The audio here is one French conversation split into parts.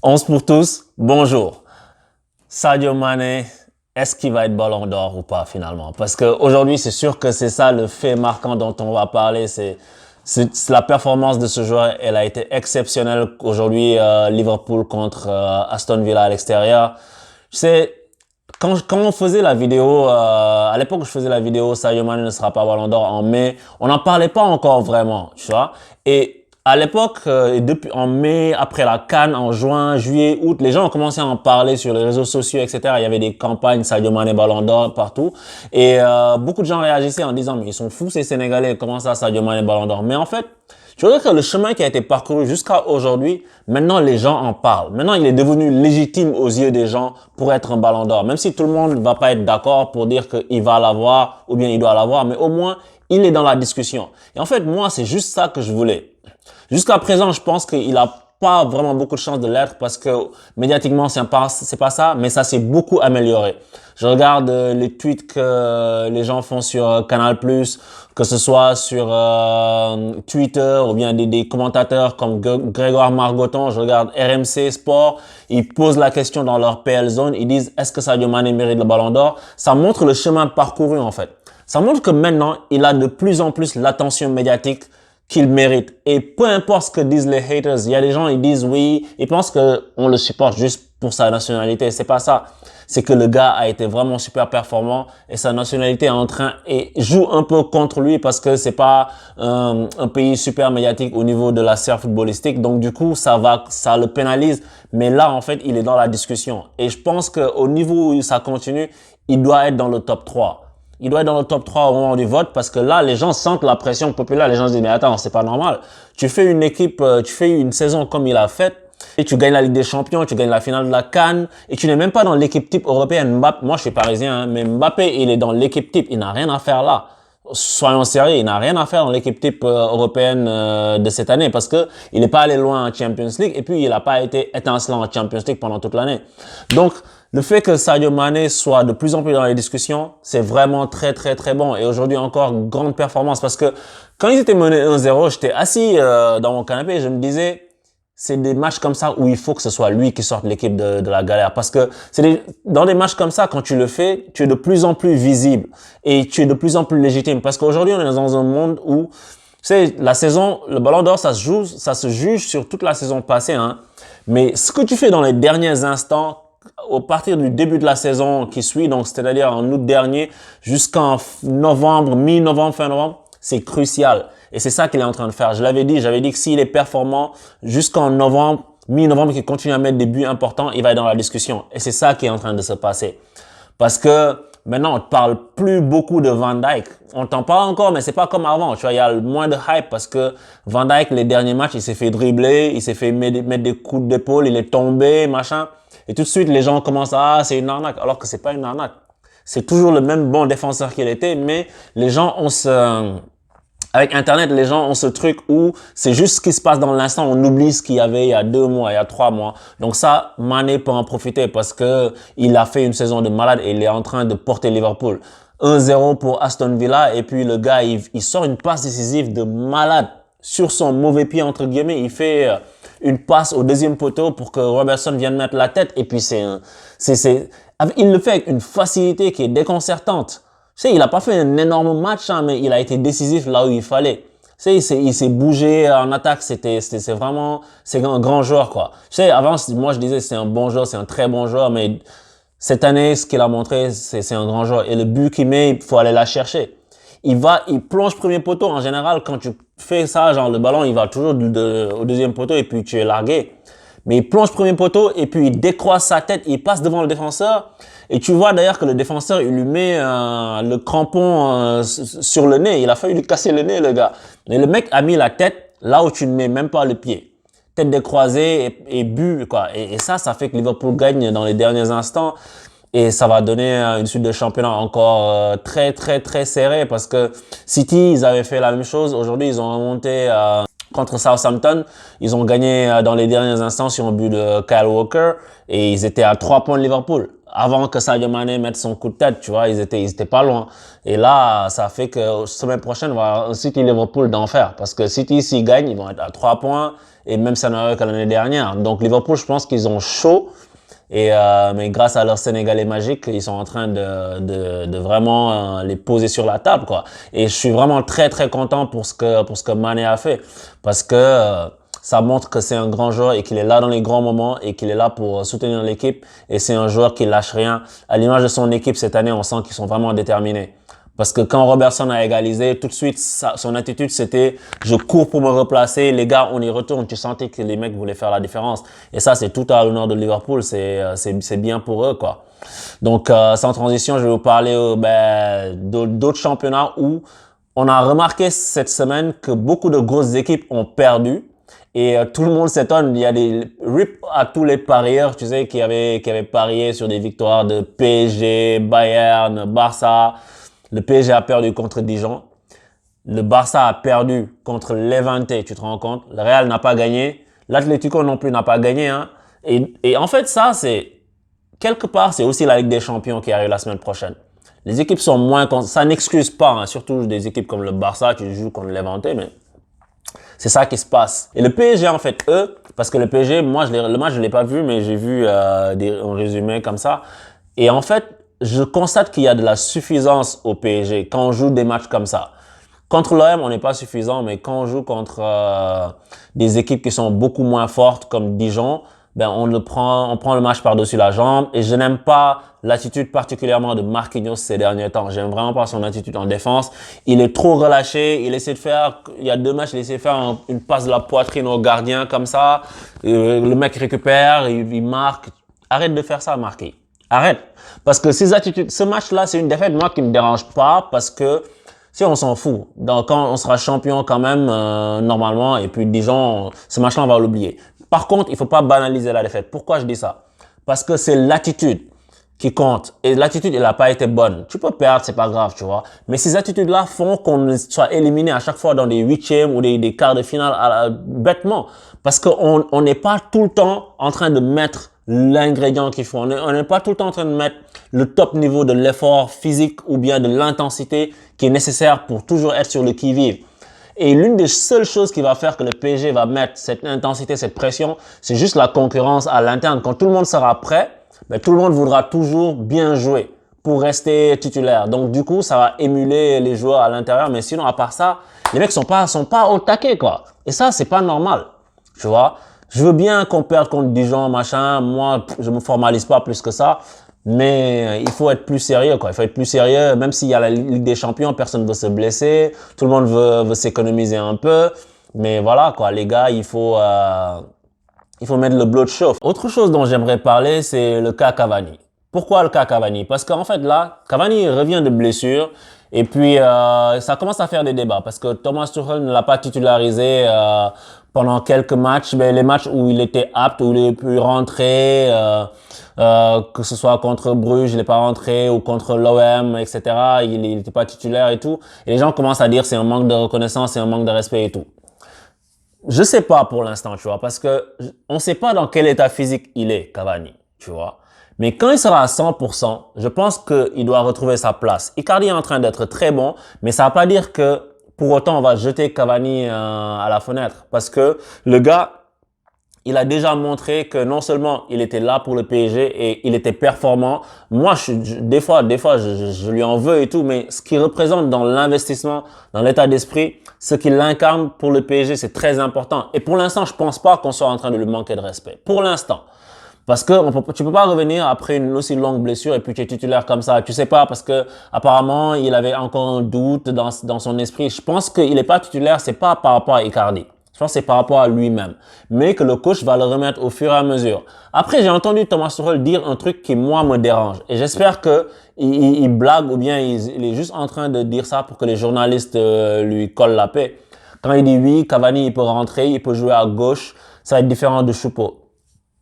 11 pour tous, bonjour. Sadio Mané, est-ce qu'il va être Ballon d'Or ou pas finalement? Parce qu'aujourd'hui, c'est sûr que c'est ça le fait marquant dont on va parler. C'est la performance de ce joueur. Elle a été exceptionnelle aujourd'hui. Liverpool contre Aston Villa à l'extérieur. Tu sais, quand on faisait la vidéo, à l'époque où je faisais la vidéo, Sadio Mané ne sera pas Ballon d'Or en mai, on n'en parlait pas encore vraiment, tu vois. Et à l'époque, depuis en mai, après la CAN, en juin, juillet, août, les gens ont commencé à en parler sur les réseaux sociaux, etc. Il y avait des campagnes Sadio Mané Ballon d'Or partout. Et beaucoup de gens réagissaient en disant, mais ils sont fous ces Sénégalais, comment ça Sadio Mané Ballon d'Or? Mais en fait, je veux dire que le chemin qui a été parcouru jusqu'à aujourd'hui, maintenant les gens en parlent. Maintenant, il est devenu légitime aux yeux des gens pour être un Ballon d'Or. Même si tout le monde ne va pas être d'accord pour dire qu'il va l'avoir ou bien il doit l'avoir, mais au moins, il est dans la discussion. Et en fait, moi, c'est juste ça que je voulais. Jusqu'à présent, je pense qu'il a pas vraiment beaucoup de chance de l'être parce que médiatiquement, c'est pas ça, mais ça s'est beaucoup amélioré. Je regarde les tweets que les gens font sur Canal+, que ce soit sur Twitter ou bien des commentateurs comme Grégoire Margoton. Je regarde RMC Sport, ils posent la question dans leur PL Zone, ils disent est-ce que Sadio Mané mérite le Ballon d'Or? Ça montre le chemin parcouru en fait. Ça montre que maintenant, il a de plus en plus l'attention médiatique qu'il mérite. Et peu importe ce que disent les haters, il y a des gens, ils disent oui, ils pensent que on le supporte juste pour sa nationalité. C'est pas ça. C'est que le gars a été vraiment super performant et sa nationalité est en train et joue un peu contre lui parce que c'est pas un pays super médiatique au niveau de la sphère footballistique. Donc du coup, ça le pénalise. Mais là, en fait, il est dans la discussion. Et je pense qu'au niveau où ça continue, il doit être dans le top 3. Il doit être dans le top 3 au moment du vote parce que là, les gens sentent la pression populaire. Les gens se disent, mais attends, c'est pas normal. Tu fais une équipe, tu fais une saison comme il a fait et tu gagnes la Ligue des Champions, tu gagnes la finale de la CAN et tu n'es même pas dans l'équipe type européenne. Mbappé, moi, je suis parisien, hein, mais Mbappé, il est dans l'équipe type. Il n'a rien à faire là. Soyons sérieux, il n'a rien à faire dans l'équipe type européenne de cette année parce que il n'est pas allé loin en Champions League et puis il n'a pas été étincelant en Champions League pendant toute l'année. Donc, le fait que Sadio Mané soit de plus en plus dans les discussions, c'est vraiment très très très bon. Et aujourd'hui encore, grande performance parce que quand ils étaient menés 1-0, j'étais assis dans mon canapé et je me disais, c'est des matchs comme ça où il faut que ce soit lui qui sorte l'équipe de la galère. Parce que dans des matchs comme ça, quand tu le fais, tu es de plus en plus visible et tu es de plus en plus légitime. Parce qu'aujourd'hui, on est dans un monde où, tu sais, la saison, le Ballon d'Or, ça se juge sur toute la saison passée, hein. Mais ce que tu fais dans les derniers instants, au partir du début de la saison qui suit, donc c'est-à-dire en août dernier jusqu'en novembre, mi-novembre, fin novembre, c'est crucial. Et c'est ça qu'il est en train de faire. J'avais dit que s'il est performant jusqu'en novembre, mi-novembre, qu'il continue à mettre des buts importants, il va être dans la discussion. Et c'est ça qui est en train de se passer. Parce que maintenant, on ne parle plus beaucoup de Van Dijk. On t'en parle encore, mais c'est pas comme avant. Tu vois, il y a moins de hype parce que Van Dijk, les derniers matchs, il s'est fait dribbler, il s'est fait mettre des coups d'épaule, il est tombé, machin. Et tout de suite, les gens commencent à, ah, c'est une arnaque. Alors que c'est pas une arnaque. C'est toujours le même bon défenseur qu'il était, mais les gens ont avec Internet, les gens ont ce truc où c'est juste ce qui se passe dans l'instant. On oublie ce qu'il y avait il y a 2 mois, il y a 3 mois. Donc ça, Mané peut en profiter parce que il a fait une saison de malade et il est en train de porter Liverpool. 1-0 pour Aston Villa et puis le gars, il sort une passe décisive de malade sur son mauvais pied, entre guillemets. Il fait une passe au deuxième poteau pour que Robertson vienne mettre la tête et puis il le fait avec une facilité qui est déconcertante. Tu sais, il a pas fait un énorme match, hein, mais il a été décisif là où il fallait. Tu sais, il s'est bougé en attaque. C'est un grand joueur, quoi. Tu sais, avant, moi, je disais, c'est un bon joueur, c'est un très bon joueur, mais cette année, ce qu'il a montré, c'est un grand joueur. Et le but qu'il met, il faut aller la chercher. Il plonge premier poteau. En général, quand tu fais ça, genre, le ballon, il va toujours au deuxième poteau et puis tu es largué. Mais il plonge premier poteau et puis il décroise sa tête, il passe devant le défenseur. Et tu vois d'ailleurs que le défenseur, il lui met le crampon sur le nez. Il a failli lui casser le nez, le gars. Mais le mec a mis la tête là où tu ne mets même pas le pied. Tête décroisée et but, quoi. Et ça fait que Liverpool gagne dans les derniers instants. Et ça va donner une suite de championnat encore très, très, très serrée parce que City, ils avaient fait la même chose. Aujourd'hui, ils ont remonté contre Southampton. Ils ont gagné dans les derniers instants sur un but de Kyle Walker et ils étaient à 3 points de Liverpool. avant que Sadio Mané mette son coup de tête, tu vois, ils étaient pas loin. Et là, ça fait que semaine prochaine, on va avoir un City Liverpool d'enfer. Parce que City, s'ils gagnent, ils vont être à 3 points. Et même scénario que l'année dernière. Donc Liverpool, je pense qu'ils ont chaud. Mais grâce à leur Sénégalais magique, ils sont en train de vraiment les poser sur la table, quoi. Et je suis vraiment très très content pour ce que Mané a fait, parce que ça montre que c'est un grand joueur et qu'il est là dans les grands moments et qu'il est là pour soutenir l'équipe. Et c'est un joueur qui lâche rien. À l'image de son équipe cette année, on sent qu'ils sont vraiment déterminés. Parce que quand Robertson a égalisé, tout de suite, son attitude, c'était « je cours pour me replacer, les gars, on y retourne ». Tu sentais que les mecs voulaient faire la différence. Et ça, c'est tout à l'honneur de Liverpool, c'est bien pour eux, quoi. Donc, sans transition, je vais vous parler d'autres championnats où on a remarqué cette semaine que beaucoup de grosses équipes ont perdu. Et tout le monde s'étonne, il y a des rip à tous les parieurs, tu sais, qui avaient parié sur des victoires de PSG, Bayern, Barça. Le PSG a perdu contre Dijon. Le Barça a perdu contre Levante, tu te rends compte? Le Real n'a pas gagné. L'Atlético non plus n'a pas gagné, hein. Et en fait, ça, quelque part, c'est aussi la Ligue des Champions qui arrive la semaine prochaine. Les équipes sont moins, ça n'excuse pas, hein, surtout des équipes comme le Barça, tu joues contre Levante, mais c'est ça qui se passe. Et le PSG, en fait, eux, parce que le PSG, moi, le match, je l'ai pas vu, mais j'ai vu un résumé comme ça. Et en fait, je constate qu'il y a de la suffisance au PSG quand on joue des matchs comme ça. Contre l'OM, on n'est pas suffisant, mais quand on joue contre des équipes qui sont beaucoup moins fortes comme Dijon, ben on prend le match par-dessus la jambe. Et je n'aime pas l'attitude particulièrement de Marquinhos ces derniers temps. J'aime vraiment pas son attitude en défense. Il est trop relâché. Il essaie de faire, il y a 2 matchs, il essaie de faire une passe de la poitrine au gardien comme ça. Le mec récupère, il marque. Arrête de faire ça, Marquis. Arrête. Parce que ces attitudes, ce match-là, c'est une défaite, moi, qui me dérange pas parce que, si on s'en fout. Donc, quand on sera champion quand même, normalement, et puis Dijon, ce match-là, on va l'oublier. Par contre, il faut pas banaliser la défaite. Pourquoi je dis ça? Parce que c'est l'attitude qui compte. Et l'attitude, elle n'a pas été bonne. Tu peux perdre, c'est pas grave, tu vois. Mais ces attitudes-là font qu'on soit éliminé à chaque fois dans des huitièmes ou des quarts de finale bêtement. Parce qu'on n'est pas tout le temps en train de mettre l'ingrédient qu'il faut. On n'est pas tout le temps en train de mettre le top niveau de l'effort physique ou bien de l'intensité qui est nécessaire pour toujours être sur le qui-vive. Et l'une des seules choses qui va faire que le PSG va mettre cette intensité, cette pression, c'est juste la concurrence à l'interne. Quand tout le monde sera prêt, ben, tout le monde voudra toujours bien jouer pour rester titulaire. Donc du coup, ça va émuler les joueurs à l'intérieur. Mais sinon, à part ça, les mecs sont pas au taquet, quoi. Et ça, c'est pas normal. Tu vois? Je veux bien qu'on perde contre Dijon, machin. Moi, je me formalise pas plus que ça. Mais il faut être plus sérieux, quoi. Il faut être plus sérieux. Même s'il y a la Ligue des Champions, personne ne veut se blesser. Tout le monde veut s'économiser un peu. Mais voilà, quoi. Les gars, il faut mettre le blood chauffe. Autre chose dont j'aimerais parler, c'est le cas Cavani. Pourquoi le cas Cavani? Parce qu'en fait, là, Cavani revient de blessure. Et puis, ça commence à faire des débats parce que Thomas Tuchel ne l'a pas titularisé pendant quelques matchs. Mais les matchs où il était apte, où il a pu rentrer, que ce soit contre Bruges, il n'est pas rentré, ou contre l'OM, etc. Il n'était pas titulaire et tout. Et les gens commencent à dire c'est un manque de reconnaissance, c'est un manque de respect et tout. Je sais pas pour l'instant, tu vois, parce que on sait pas dans quel état physique il est, Cavani, tu vois. Mais quand il sera à 100%, je pense qu'il doit retrouver sa place. Icardi est en train d'être très bon, mais ça ne veut pas dire que pour autant on va jeter Cavani à la fenêtre. Parce que le gars, il a déjà montré que non seulement il était là pour le PSG et il était performant. Moi, des fois, je lui en veux et tout, mais ce qu'il représente dans l'investissement, dans l'état d'esprit, ce qu'il incarne pour le PSG, c'est très important. Et pour l'instant, je pense pas qu'on soit en train de lui manquer de respect. Pour l'instant. Parce que tu peux pas revenir après une aussi longue blessure et puis tu es titulaire comme ça. Tu sais pas parce que apparemment il avait encore un doute dans son esprit. Je pense qu'il est pas titulaire, c'est pas par rapport à Icardi. Je pense que c'est par rapport à lui-même. Mais que le coach va le remettre au fur et à mesure. Après, j'ai entendu Thomas Tuchel dire un truc qui, moi, me dérange. Et j'espère que il blague ou bien il est juste en train de dire ça pour que les journalistes lui collent la paix. Quand il dit oui, Cavani, il peut rentrer, il peut jouer à gauche, ça va être différent de Choupo.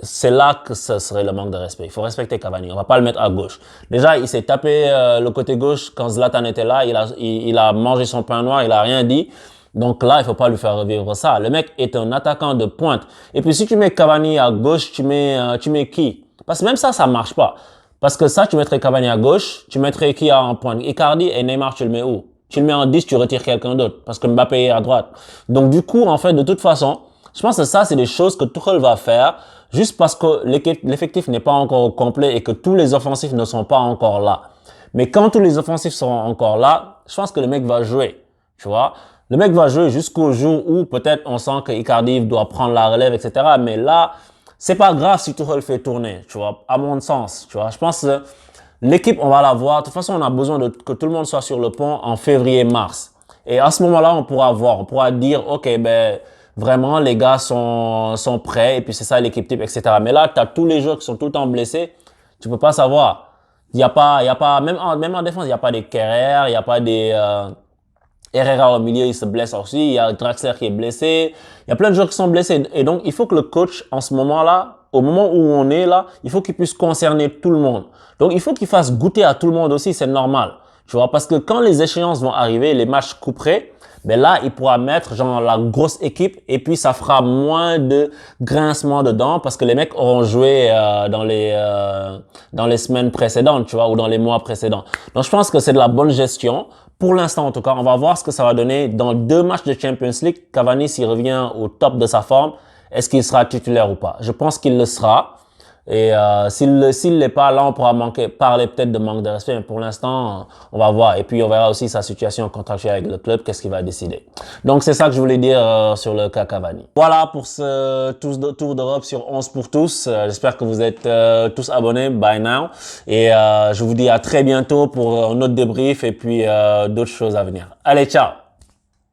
C'est là que ce serait le manque de respect. Il faut respecter Cavani. On va pas le mettre à gauche. Déjà, il s'est tapé le côté gauche quand Zlatan était là. Il a mangé son pain noir. Il a rien dit. Donc là, il faut pas lui faire revivre ça. Le mec est un attaquant de pointe. Et puis si tu mets Cavani à gauche, tu mets qui? Parce que même ça marche pas. Parce que ça, tu mettrais Cavani à gauche, tu mettrais qui en pointe? Icardi et Neymar, tu le mets où? Tu le mets en 10, tu retires quelqu'un d'autre. Parce que Mbappé est à droite. Donc du coup, en fait, de toute façon, je pense que ça, c'est des choses que Tuchel va faire juste parce que l'effectif n'est pas encore au complet et que tous les offensifs ne sont pas encore là. Mais quand tous les offensifs seront encore là, je pense que le mec va jouer. Tu vois? Le mec va jouer jusqu'au jour où peut-être on sent que Icardi doit prendre la relève, etc. Mais là, c'est pas grave si Tuchel fait tourner, tu vois, à mon sens, tu vois. Je pense que l'équipe, on va la voir. De toute façon, on a besoin que tout le monde soit sur le pont en février-mars. Et à ce moment-là, on pourra voir, on pourra dire, OK, ben, vraiment, les gars sont prêts et puis c'est ça l'équipe type, etc. Mais là, tu as tous les joueurs qui sont tout le temps blessés. Tu peux pas savoir. Il y a pas, même en défense, il y a pas des Kerrer, il y a pas des, Herrera au milieu, il se blesse aussi. Il y a Draxler qui est blessé. Il y a plein de joueurs qui sont blessés. Et donc, il faut que le coach, en ce moment-là, au moment où on est là, il faut qu'il puisse concerner tout le monde. Donc, il faut qu'il fasse goûter à tout le monde aussi. C'est normal. Tu vois, parce que quand les échéances vont arriver, les matchs couperés, ben là, il pourra mettre genre la grosse équipe et puis ça fera moins de grincement dedans parce que les mecs auront joué dans les semaines précédentes, tu vois, ou dans les mois précédents. Donc, je pense que c'est de la bonne gestion. Pour l'instant, en tout cas, on va voir ce que ça va donner dans 2 matchs de Champions League. Cavani, s'il revient au top de sa forme, est-ce qu'il sera titulaire ou pas? Je pense qu'il le sera. Et s'il l'est pas, là, on pourra parler peut-être de manque de respect. Mais pour l'instant, on va voir. Et puis, on verra aussi sa situation contractuelle avec le club, qu'est-ce qu'il va décider. Donc, c'est ça que je voulais dire sur le cas Cavani. Voilà pour ce tour d'Europe sur 11 pour tous. J'espère que vous êtes tous abonnés by now. Et je vous dis à très bientôt pour un autre débrief et puis d'autres choses à venir. Allez, ciao!